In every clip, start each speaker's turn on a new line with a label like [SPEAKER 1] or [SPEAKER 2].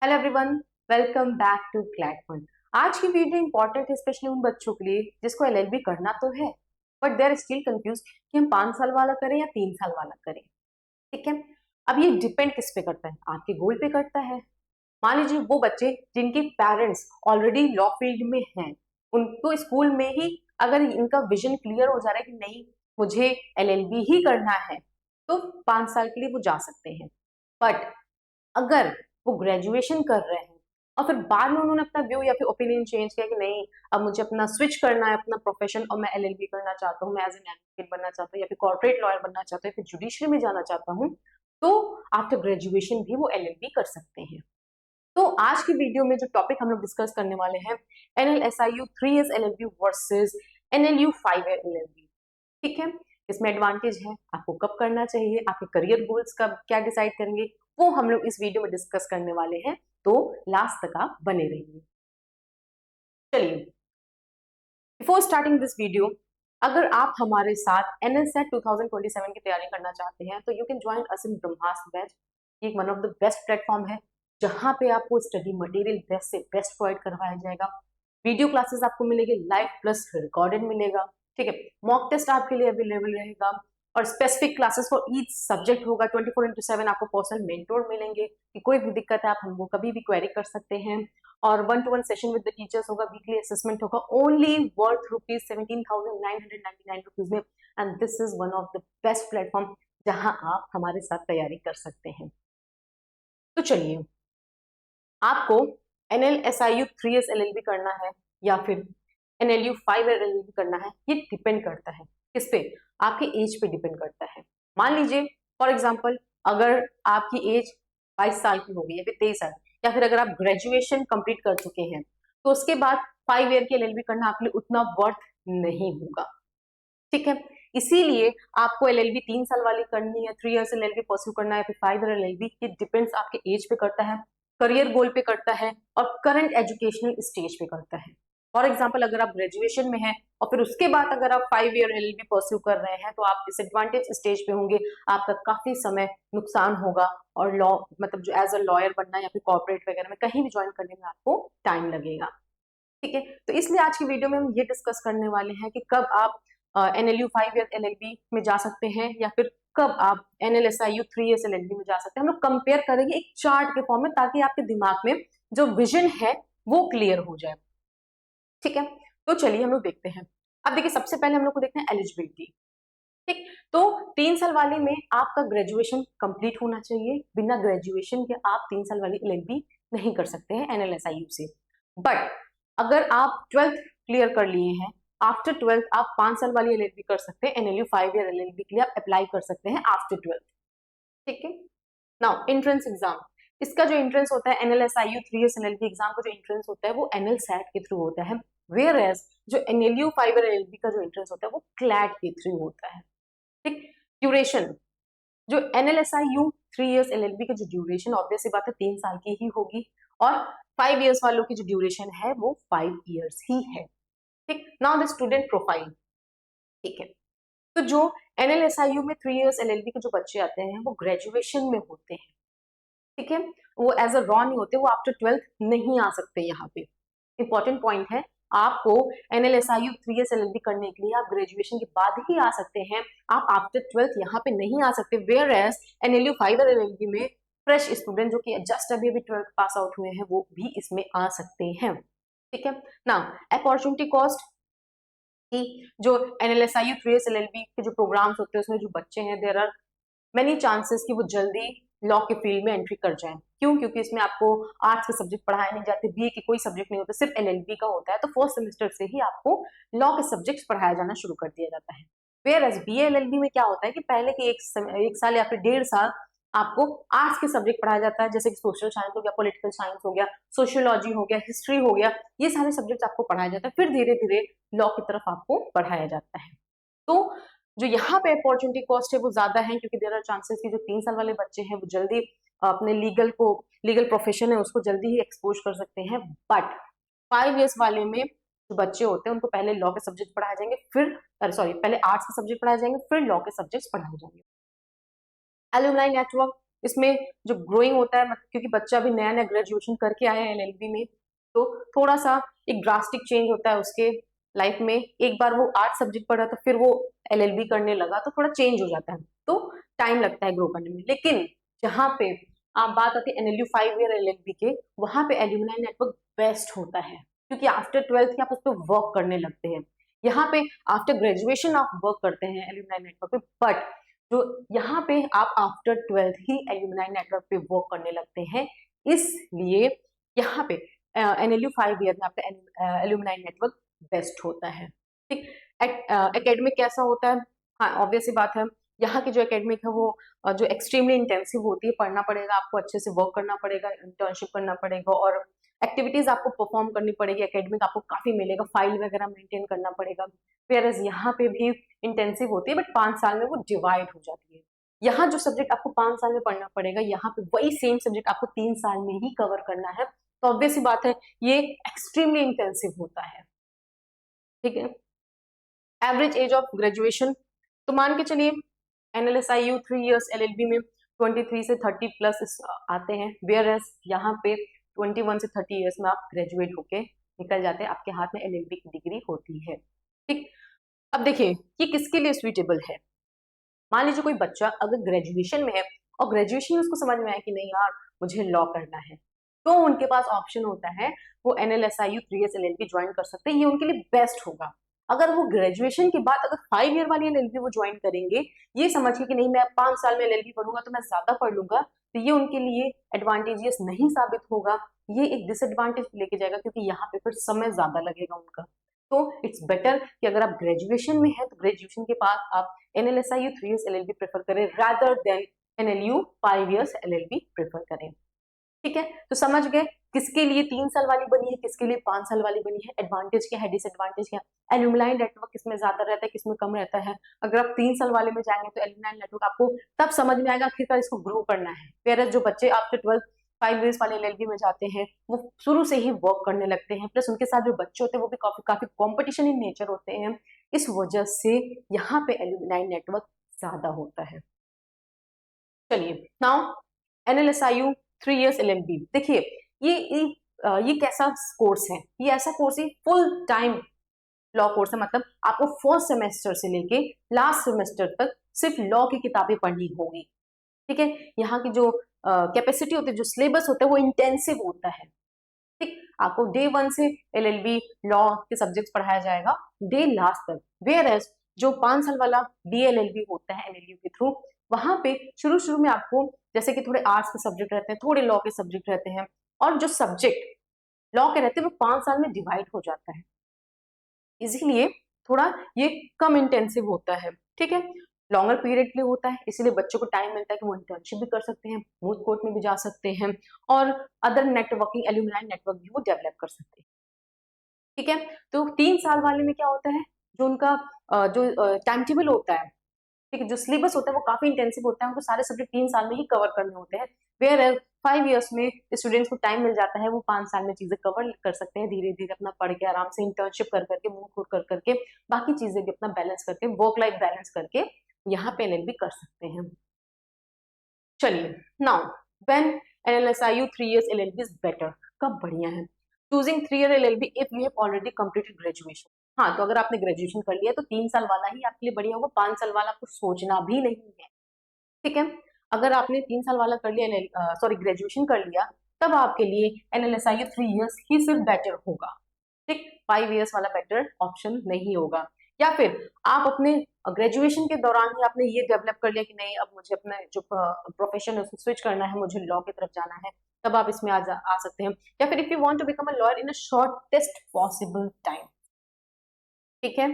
[SPEAKER 1] Hello everyone, welcome back to CLAT. आज की video important है स्पेशली उन बच्चों के लिए जिसको एलएलबी करना तो है but they are still confuse कि हम 5 साल वाला करें या 3 साल वाला करें। ठीक है, अब ये डिपेंड किस पे करता है, आपके गोल पे करता है। मान लीजिए वो बच्चे जिनके पेरेंट्स ऑलरेडी लॉ फील्ड में हैं, उनको स्कूल में ही अगर इनका विजन क्लियर हो जा रहा है कि नहीं मुझे एलएलबी ही करना है तो 5 साल के लिए वो जा सकते हैं। बट अगर वो ग्रेजुएशन कर रहे हैं और फिर बाद में उन्होंने अपना व्यू या फिर ओपिनियन चेंज किया कि नहीं अब मुझे अपना स्विच करना है अपना प्रोफेशन और मैं एलएलबी करना चाहता हूँ, मैं एज एन एडवोकेट बनना चाहता हूँ या फिर कॉर्पोरेट लॉयर बनना चाहता हूँ या फिर जुडिशरी में जाना चाहता हूँ, तो आफ्टर ग्रेजुएशन भी वो एलएलबी कर सकते हैं। तो आज की वीडियो में जो टॉपिक हम लोग डिस्कस करने वाले हैं, NLSIU 3 years LLB versus NLU 5 year LLB. ठीक है, इसमें एडवांटेज है, आपको कब करना चाहिए, आपके करियर गोल्स कब क्या डिसाइड करेंगे, वो हम लोग इस वीडियो में डिस्कस करने वाले हैं। तो लास्ट तक आप बने रहिए। चलिए, बिफोर स्टार्टिंग दिस वीडियो, अगर आप हमारे साथ एनएलसेट 2027 की तैयारी करना चाहते हैं तो you can join us in Brahmastra batch. एक one of the best platform है जहां पे आपको स्टडी मटेरियल बेस्ट से बेस्ट प्रोवाइड करवाया जाएगा। वीडियो क्लासेस आपको मिलेगी लाइव प्लस रिकॉर्डेड मिलेगा। ठीक है, मॉक टेस्ट आपके लिए अवेलेबल रहेगा और specific classes for each subject होगा। 24/7 आपको पर्सनल मेंटोर मिलेंगे कि कोई भी दिक्कत है आप हमको कभी भी क्वेरी कर सकते हैं। और 1-to-1 session with the teachers होगा, वीकली असेसमेंट होगा, ओनली वर्थ ₹17,999 में। And this is one of the best platform जहां आप हमारे साथ तैयारी कर सकते हैं। तो चलिए, आपको एनएलएसआईयू 3 इयर्स एलएलबी करना है या फिर एनएलयू 5 ईयर एलएलबी करना है, ये डिपेंड करता है किस पे, आपके एज पे डिपेंड करता है। मान लीजिए फॉर एग्जांपल, अगर आपकी एज 22 साल की होगी या फिर 23 साल, या फिर अगर आप ग्रेजुएशन कंप्लीट कर चुके हैं तो उसके बाद 5 ईयर की एलएलबी करना आपके लिए उतना वर्थ नहीं होगा। ठीक है, इसीलिए आपको एलएलबी 3 साल वाली करनी है, 3 इयर्स एलएलबी परस्यू करना है, फिर 5 ईयर एलएलबी, ये डिपेंड्स आपके एज पे करता है, करियर गोल पे करता है और करंट एजुकेशनल स्टेज पे करता है। फॉर एग्जाम्पल, अगर आप ग्रेजुएशन में हैं और फिर उसके बाद अगर आप 5 ईयर एलएलबी परस्यू कर रहे हैं तो आप डिसएडवांटेज स्टेज पे होंगे, आपका काफी समय नुकसान होगा और लॉ मतलब जो एज अ लॉयर बनना या फिर कॉर्पोरेट वगैरह में कहीं भी ज्वाइन करने में आपको टाइम लगेगा। ठीक है, तो इसलिए आज की वीडियो में हम ये डिस्कस करने वाले हैं कि कब आप एनएलयू 5 ईयर एलएलबी में जा सकते हैं या फिर कब आप एनएलएसआईयू 3 ईयर्स एलएलबी में जा सकते हैं। हम लोग कंपेयर करेंगे एक चार्ट के फॉर्म में ताकि आपके दिमाग में जो विजन है वो क्लियर हो जाए। ठीक है, तो चलिए हम लोग देखते हैं। अब देखिए, सबसे पहले हम लोग को देखते हैं एलिजिबिलिटी। ठीक, तो 3 साल वाले में आपका ग्रेजुएशन कंप्लीट होना चाहिए, बिना ग्रेजुएशन के आप 3 साल वाली एलएलबी नहीं कर सकते हैं एनएलएसआईयू से। बट अगर आप 12th क्लियर कर लिए हैं, आफ्टर 12th आप 5 साल वाली एलएलबी कर सकते हैं, एनएलयू 5 ईयर एलएलबी के लिए आप अप्लाई कर सकते हैं आफ्टर 12th। ठीक है, नाउ एंट्रेंस एग्जाम, इसका जो एंट्रेंस होता है एनएलएसआईयू 3 इयर्स एलएलबी एग्जाम का जो एंट्रेंस होता है वो एनएलसैट के थ्रू होता है, वेयर एज जो एनएलयू 5 ईयर एलएलबी का जो एंट्रेंस होता है वो क्लैट के थ्रू होता है। ठीक, ड्यूरेशन, जो एनएलएसआईयू 3 इयर्स एलएलबी की जो ड्यूरेशन ऑब्वियस सी बात है 3 साल की ही होगी और 5 इयर्स वालों की जो ड्यूरेशन है वो 5 इयर्स ही है। ठीक, नाउ द स्टूडेंट प्रोफाइल। ठीक है, तो जो एनएलएसआईयू में 3 इयर्स एलएलबी के जो बच्चे आते हैं वो ग्रेजुएशन में होते हैं। ठीक है, वो एज अ रॉ नहीं होते, वो आफ्टर 12th नहीं आ सकते। यहाँ पे इंपॉर्टेंट पॉइंट है, आपको एनएलएसआईयू 3 इयर्स एलएलबी करने के लिए आप ग्रेजुएशन के बाद ही आ सकते हैं, आप आफ्टर 12th यहाँ पे नहीं आ सकते। Whereas NLU 5 year LLB में फ्रेश स्टूडेंट जो कि जस्ट अभी अभी 12th पास आउट हुए हैं वो भी इसमें आ सकते हैं। ठीक है, ना अपॉर्चुनिटी कॉस्ट की जो एनएलएसआईयू 3 इयर्स एलएलबी के जो प्रोग्राम्स होते हैं उसमें जो बच्चे हैं देयर आर मेनी चांसेस कि वो जल्दी लॉ के फील्ड में एंट्री कर जाएं। क्यों? क्योंकि इसमें आपको आर्ट्स के सब्जेक्ट पढ़ाए नहीं जाते, बीए के कोई सब्जेक्ट नहीं होता, सिर्फ एलएलबी का होता है, तो फर्स्ट सेमेस्टर से ही आपको लॉ के सब्जेक्ट्स पढ़ाया जाना शुरू कर दिया जाता है। वेयर एज बीए एलएलबी में क्या होता है कि पहले के एक साल या फिर 1.5 साल आपको आर्ट्स के सब्जेक्ट पढ़ाया जाता है, जैसे कि सोशल साइंस हो गया, पॉलिटिकल साइंस हो गया, सोशियोलॉजी हो गया, हिस्ट्री हो गया, ये सारे सब्जेक्ट आपको पढ़ाया जाता है, फिर धीरे धीरे लॉ की तरफ आपको पढ़ाया जाता है। तो जो यहाँ पे अपॉर्चुनिटी कॉस्ट है वो ज्यादा है क्योंकि देयर आर चांसेस कि जो 3 साल वाले बच्चे हैं वो जल्दी अपने लीगल प्रोफेशन है उसको जल्दी ही एक्सपोज कर सकते हैं। बट 5 इयर्स वाले में जो बच्चे होते हैं उनको पहले लॉ के सब्जेक्ट पढ़ाए जाएंगे, फिर सॉरी पहले आर्ट्स के सब्जेक्ट पढ़ाए जाएंगे, फिर लॉ के सब्जेक्ट्स पढ़ाए जाएंगे। एलुमनाई नेटवर्क, इसमें जो ग्रोइंग होता है, क्योंकि बच्चा अभी नया नया ग्रेजुएशन करके आया है एलएलबी में, तो थोड़ा सा एक ड्रास्टिक चेंज होता है उसके लाइफ में। एक बार वो आर्ट सब्जेक्ट पढ़ा तो फिर वो एलएलबी करने लगा, तो थोड़ा चेंज हो जाता है, तो टाइम लगता है ग्रो करने में। लेकिन जहाँ पे आप बात आती है एनएलयू 5 ईयर एलएलबी के, वहां पे एल्यूमिनाई नेटवर्क बेस्ट होता है, क्योंकि आफ्टर 12th आप उस पर वर्क करने लगते हैं। यहाँ पे आफ्टर ग्रेजुएशन आप वर्क करते हैं एल्यूमिनाई नेटवर्क पे, बट जो यहाँ पे आप आफ्टर 12th ही एल्यूमिनाई नेटवर्क पे वर्क करने लगते हैं। इसलिए यहाँ पे एनएलयू 5 ईयर में आपका एल्यूमिनाई नेटवर्क बेस्ट होता है। ठीक, एकेडमिक कैसा होता है? हाँ, ऑब्वियस सी बात है, यहाँ की जो एकेडमिक है वो जो एक्सट्रीमली इंटेंसिव होती है, पढ़ना पड़ेगा आपको, अच्छे से वर्क करना पड़ेगा, इंटर्नशिप करना पड़ेगा और एक्टिविटीज आपको परफॉर्म करनी पड़ेगी। एकेडमिक आपको काफी मिलेगा, फाइल वगैरह मेंटेन करना पड़ेगा। वेयरएज यहाँ पे भी इंटेंसिव होती है, बट 5 साल में वो डिवाइड हो जाती है। यहाँ जो सब्जेक्ट आपको 5 साल में पढ़ना पड़ेगा, यहाँ पे वही सेम सब्जेक्ट आपको 3 साल में ही कवर करना है। तो ऑब्वियस सी बात है, ये एक्सट्रीमली इंटेंसिव होता है। ठीक है, एवरेज एज ऑफ ग्रेजुएशन तो मान के चलिए एनएलएसआईयू 3 इयर्स एलएलबी में 23 से 30 प्लस आते हैं, वेयर एज यहाँ पे 21 से 30 इयर्स में आप ग्रेजुएट होके निकल जाते हैं, आपके हाथ में एलएलबी की डिग्री होती है। ठीक, अब देखिए ये किसके लिए सुइटेबल है। मान लीजिए कोई बच्चा अगर ग्रेजुएशन में है और ग्रेजुएशन में उसको समझ में आया कि नहीं यार मुझे लॉ करना है, तो उनके पास ऑप्शन होता है वो एनएलएसआईयू 3 इयर्स एलएलबी ज्वाइन कर सकते हैं। ये उनके लिए बेस्ट होगा। अगर वो ग्रेजुएशन के बाद अगर 5 ईयर वाली एलएलबी वो ज्वाइन करेंगे, ये समझ के कि नहीं मैं 5 साल में एलएलबी पढ़ूंगा तो मैं ज्यादा पढ़ लूंगा, तो ये उनके लिए एडवांटेजियस नहीं साबित होगा, ये एक डिसएडवांटेज लेके जाएगा, क्योंकि यहाँ पे फिर समय ज्यादा लगेगा उनका। तो इट्स बेटर कि अगर आप ग्रेजुएशन में है तो ग्रेजुएशन के बाद आप एनएलएसआईयू 3 इयर्स एलएलबी प्रेफर करें rather than NLU 5 years LLB prefer करें। ठीक है, तो समझ गए किसके लिए 3 साल वाली बनी है, किसके लिए 5 साल वाली बनी है, एडवांटेज क्या है, डिसएडवांटेज क्या है, एल्यूमिनाई नेटवर्क किसमें ज्यादा रहता है, किसमें कम रहता है। अगर आप 3 साल वाले में जाएंगे तो एल्यूमिनाई नेटवर्क आपको तब समझ में आएगा आखिरकार इसको ग्रो करना है। वेयर जो बच्चे आफ्टर 12th 5 इयर्स वाले एलएलबी में जाते हैं वो शुरू से ही वर्क करने लगते हैं, प्लस उनके साथ जो बच्चे होते हैं वो भी काफी कॉम्पिटिशन इन नेचर होते हैं, इस वजह से यहाँ पे एल्यूमिनाई नेटवर्क ज्यादा होता है। चलिए नाउ एनएलएसआईयू 3 इयर्स एलएलबी, देखिए ये कैसा कोर्स है, ये ऐसा कोर्स है फुल टाइम लॉ कोर्स है। मतलब आपको फर्स्ट सेमेस्टर से लेके लास्ट सेमेस्टर तक सिर्फ लॉ की किताबें पढ़नी होगी। ठीक है, यहाँ की जो कैपेसिटी होती है, जो सिलेबस होता है वो इंटेंसिव होता है। ठीक, आपको डे 1 से एलएलबी लॉ के सब्जेक्ट्स पढ़ाया जाएगा डे लास्ट तक। वेयर एज जो 5 साल वाला बीएलएलबी होता है एनएलयू के थ्रू, वहां पे शुरू में आपको जैसे कि थोड़े आर्ट्स के सब्जेक्ट रहते हैं, थोड़े लॉ के सब्जेक्ट रहते हैं, और जो सब्जेक्ट लॉ के रहते हैं वो 5 साल में डिवाइड हो जाता है, इसीलिए थोड़ा ये कम इंटेंसिव होता है। ठीक है, लॉन्गर पीरियड के लिए होता है, इसीलिए बच्चों को टाइम मिलता है कि वो इंटर्नशिप भी कर सकते हैं, मूथ कोर्ट में भी जा सकते हैं, और अदर नेटवर्किंग एल्यूमिनाई नेटवर्क भी वो डेवलप कर सकते हैं। ठीक है, तो 3 साल वाले में क्या होता है, जो उनका जो टाइम टेबल होता है, ठीक है, जो सिलेबस होता है वो काफी इंटेंसिव होता है, उनको सारे सब्जेक्ट 3 साल में ही कवर करने होते हैं। वेयर 5 इयर्स में स्टूडेंट्स को टाइम मिल जाता है, वो 5 साल में चीजें कवर कर सकते हैं, धीरे धीरे अपना पढ़ के आराम से इंटर्नशिप कर करके, मूव कोर्ट कर करके, बाकी चीजें भी अपना बैलेंस करके, वर्क लाइफ बैलेंस करके यहाँ पे एलएलबी कर सकते हैं। चलिए now when NLSIU 3 years LLB is better, कब बढ़िया है, choosing 3 year LLB if you have already completed graduation. हाँ, तो अगर आपने ग्रेजुएशन कर लिया तो 3 साल वाला ही आपके लिए बढ़िया होगा, 5 साल वाला आपको सोचना भी नहीं है। ठीक है, अगर आपने 3 साल वाला कर लिया, सॉरी ग्रेजुएशन कर लिया, तब आपके लिए एनएलएसआईयू 3 इयर्स ही सिर्फ बेटर होगा। ठीक, 5 इयर्स वाला बेटर ऑप्शन नहीं होगा। या फिर आप अपने ग्रेजुएशन के दौरान ही आपने ये डेवलप कर लिया कि नहीं अब मुझे अपना जो प्रोफेशन है उसको स्विच करना है, मुझे लॉ की तरफ जाना है, तब आप इसमें आ सकते हैं। या फिर if you want to become a lawyer in a shortest possible time. ठीक है,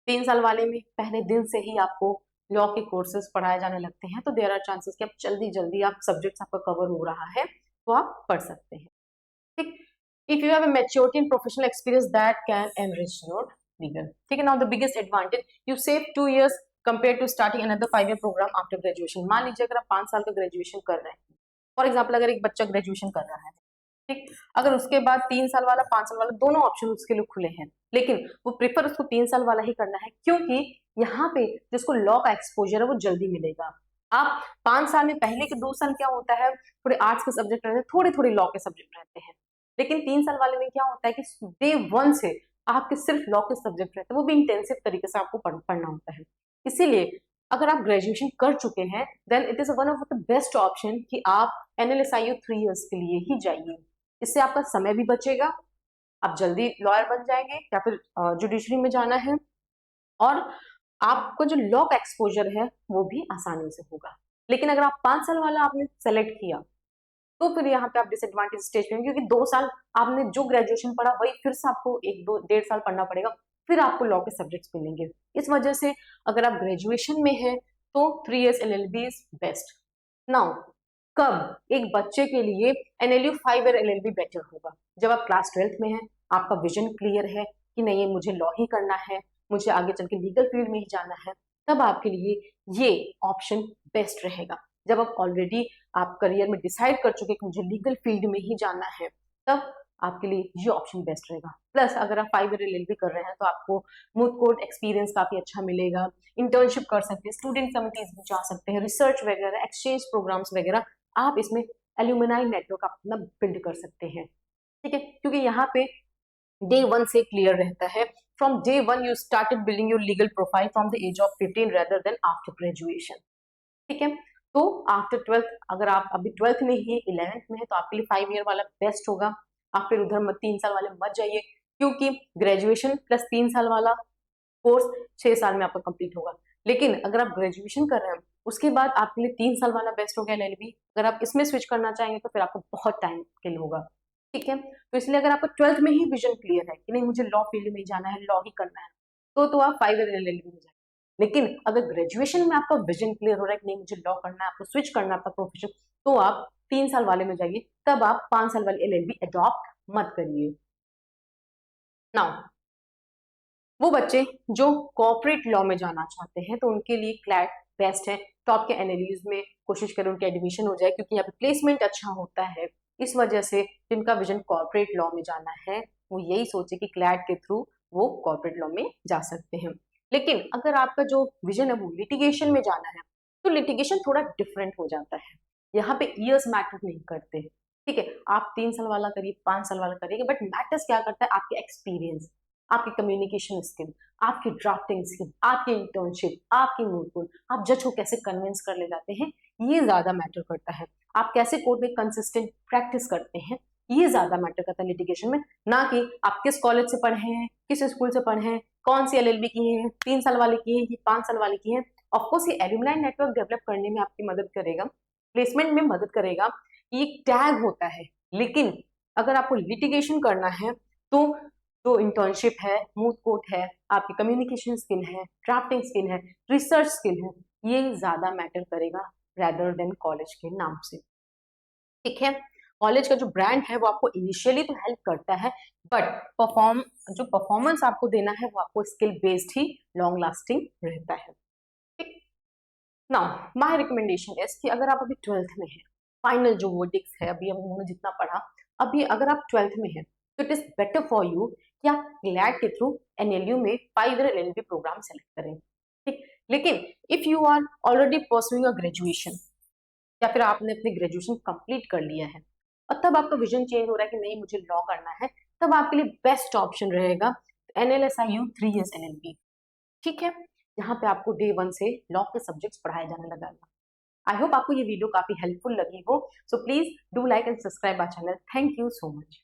[SPEAKER 1] 3 साल वाले में पहले दिन से ही आपको लॉ के कोर्सेज पढ़ाए जाने लगते हैं, तो देयर आर चांसेस कि आप जल्दी आप सब्जेक्ट्स आपका कवर हो रहा है तो आप पढ़ सकते हैं। ठीक, if you have a maturity and professional experience that can enrich your legal. ठीक है, now the biggest advantage you save 2 years compare to starting another 5 year program after graduation. मान लीजिए अगर आप 5 साल का ग्रेजुएशन कर रहे हैं, फॉर एग्जाम्पल अगर एक बच्चा ग्रेजुएशन कर रहा है, ठीक, अगर उसके बाद 3 साल वाला 5 साल वाला दोनों ऑप्शन उसके लिए खुले हैं, लेकिन वो प्रेफर उसको 3 साल वाला ही करना है, क्योंकि यहाँ पे जिसको लॉ का एक्सपोजर है वो जल्दी मिलेगा। आप 5 साल में पहले के 2 साल क्या होता है, थोड़े आर्ट्स के सब्जेक्ट रहते हैं, थोड़े थोड़े लॉ के सब्जेक्ट रहते हैं। लेकिन 3 साल वाले में क्या होता है कि डे 1 से आपके सिर्फ लॉ के सब्जेक्ट रहते हैं, वो भी इंटेंसिव तरीके से आपको पढ़ना होता है। इसीलिए अगर आप ग्रेजुएशन कर चुके हैं then it is one of the best option कि आप NLSIU 3 years के लिए ही जाइए। इससे आपका समय भी बचेगा, आप जल्दी लॉयर बन जाएंगे या फिर जुडिशरी में जाना है, और आपको जो लॉ का एक्सपोजर है वो भी आसानी से होगा। लेकिन अगर आप 5 साल वाला आपने सेलेक्ट किया तो फिर यहाँ पे आप डिसएडवांटेज स्टेज पे, क्योंकि 2 साल आपने जो ग्रेजुएशन पढ़ा वही फिर से आपको 1-2-1.5 साल पढ़ना पड़ेगा, फिर आपको लॉ के सब्जेक्ट्स मिलेंगे। इस वजह से अगर आप ग्रेजुएशन में है तो 3 years LLB is best. Now कब एक बच्चे के लिए NLU 5 year LLB बेटर होगा? जब आप क्लास 12th में हैं, आपका विजन क्लियर है कि नहीं मुझे लॉ ही करना है, मुझे आगे चल के लीगल फील्ड में ही जाना है, तब आपके लिए ये ऑप्शन बेस्ट रहेगा। जब आप ऑलरेडी आप करियर में डिसाइड कर चुके कि मुझे लीगल फील्ड में ही जाना है, तब आपके लिए ये ऑप्शन बेस्ट रहेगा। प्लस अगर आप 5 year LLB कर रहे हैं तो आपको मूथ कोर्ट एक्सपीरियंस काफी अच्छा मिलेगा, इंटर्नशिप कर सकते हैं, स्टूडेंट कमिटीज में जा सकते हैं, रिसर्च वगैरह, एक्सचेंज प्रोग्राम्स वगैरह, आप इसमें एल्यूमिनाई नेटवर्क अपना बिल्ड कर सकते हैं। ठीक है, क्योंकि यहाँ पे डे 1 से क्लियर रहता है, from day 1 you started building your legal profile from the age of 15 rather than after graduation. ठीक है, तो आफ्टर 12th, अगर आप अभी 12th में ही 11th में है तो आपके लिए 5 year वाला बेस्ट होगा। आप फिर उधर 3 साल वाले मत जाइए, क्योंकि ग्रेजुएशन प्लस 3 साल वाला कोर्स 6 साल में आपका कंप्लीट होगा। लेकिन अगर आप ग्रेजुएशन कर रहे हैं उसके बाद आपके लिए 3 साल वाला बेस्ट हो गया LLB। अगर आप इसमें स्विच करना चाहेंगे तो फिर आपको बहुत टाइम के होगा। ठीक है, तो इसलिए अगर आपका 12th में ही विजन क्लियर है कि नहीं मुझे लॉ फील्ड में ही जाना है, लॉ ही करना है, तो आप 5 year LLB में जाए। लेकिन अगर ग्रेजुएशन में आपका विजन क्लियर हो रहा है कि नहीं मुझे लॉ करना है, आपको स्विच करना है आपका प्रोफेशन, तो आप 3 साल वाले में जाइए, तब आप 5 साल वाली LLB अडॉप्ट मत करिए। नाउ वो बच्चे जो कॉर्पोरेट लॉ में जाना चाहते हैं तो उनके लिए क्लैट बेस्ट है। टॉप के NLUs में कोशिश करें उनके एडमिशन हो जाए, क्योंकि यहाँ पे प्लेसमेंट अच्छा होता है। इस वजह से जिनका विजन कॉर्पोरेट लॉ में जाना है वो यही सोचे कि क्लैट के थ्रू वो कॉर्पोरेट लॉ में जा सकते हैं। लेकिन अगर आपका जो विजन है वो लिटिगेशन में जाना है तो लिटिगेशन थोड़ा डिफरेंट हो जाता है। यहाँ पे ईयर्स मैटर नहीं करते। ठीक है, आप 3 साल वाला करिए, 5 साल वाला करिए, बट मैटर्स क्या करता है आपके एक्सपीरियंस, आपकी कम्युनिकेशन स्किल, आपकी ड्राफ्टिंग स्किल, आपकी इंटर्नशिप, आपकी मूड, आप जज को कैसे कन्विंस कर ले जाते हैं, ये ज्यादा मैटर करता है। आप कैसे कोर्ट में कंसिस्टेंट प्रैक्टिस करते हैं, ये ज्यादा मैटर करता है लिटिगेशन में, ना कि आप किस कॉलेज से पढ़े हैं, किस स्कूल से पढ़े हैं, कौन सी LLB की है, 3 साल वाले की है, 5 साल वाले की है। ऑफकोर्स ये एल्यूमिनाई नेटवर्क डेवलप करने में आपकी मदद करेगा, प्लेसमेंट में मदद करेगा, ये टैग होता है। लेकिन अगर आपको लिटिगेशन करना है तो जो इंटर्नशिप है, मूथ कोर्ट है, आपकी कम्युनिकेशन स्किल है, ड्राफ्टिंग स्किल है, रिसर्च स्किल है, ये ज्यादा मैटर करेगा रेदर देन कॉलेज के नाम से। ठीक है, कॉलेज का जो ब्रांड है वो आपको इनिशियली तो हेल्प करता है, बट जो परफॉर्मेंस आपको देना है वो आपको स्किल बेस्ड ही लॉन्ग लास्टिंग रहता है। ठीक, नाउ माय रिकमेंडेशन इज कि अगर आप अभी 12th में है, फाइनल जो वर्डिक्स है, अभी हमने जितना पढ़ा, अभी अगर आप 12th में है तो it is better for you कि आप क्लैट के थ्रू NLU में 5 year LLB प्रोग्राम सेलेक्ट करें। ठीक, लेकिन if you are already pursuing a graduation या फिर आपने अपनी ग्रेजुएशन कंप्लीट कर लिया है और तब आपका विजन चेंज हो रहा है कि नहीं मुझे लॉ करना है, तब आपके लिए बेस्ट ऑप्शन रहेगा NLSIU 3 years LLB। ठीक है, यहाँ पे आपको डे 1 से लॉ के सब्जेक्ट्स पढ़ाए जाने लगा। आई होप आपको ये वीडियो काफी हेल्पफुल लगी हो, so please do like and subscribe our channel. Thank you so much.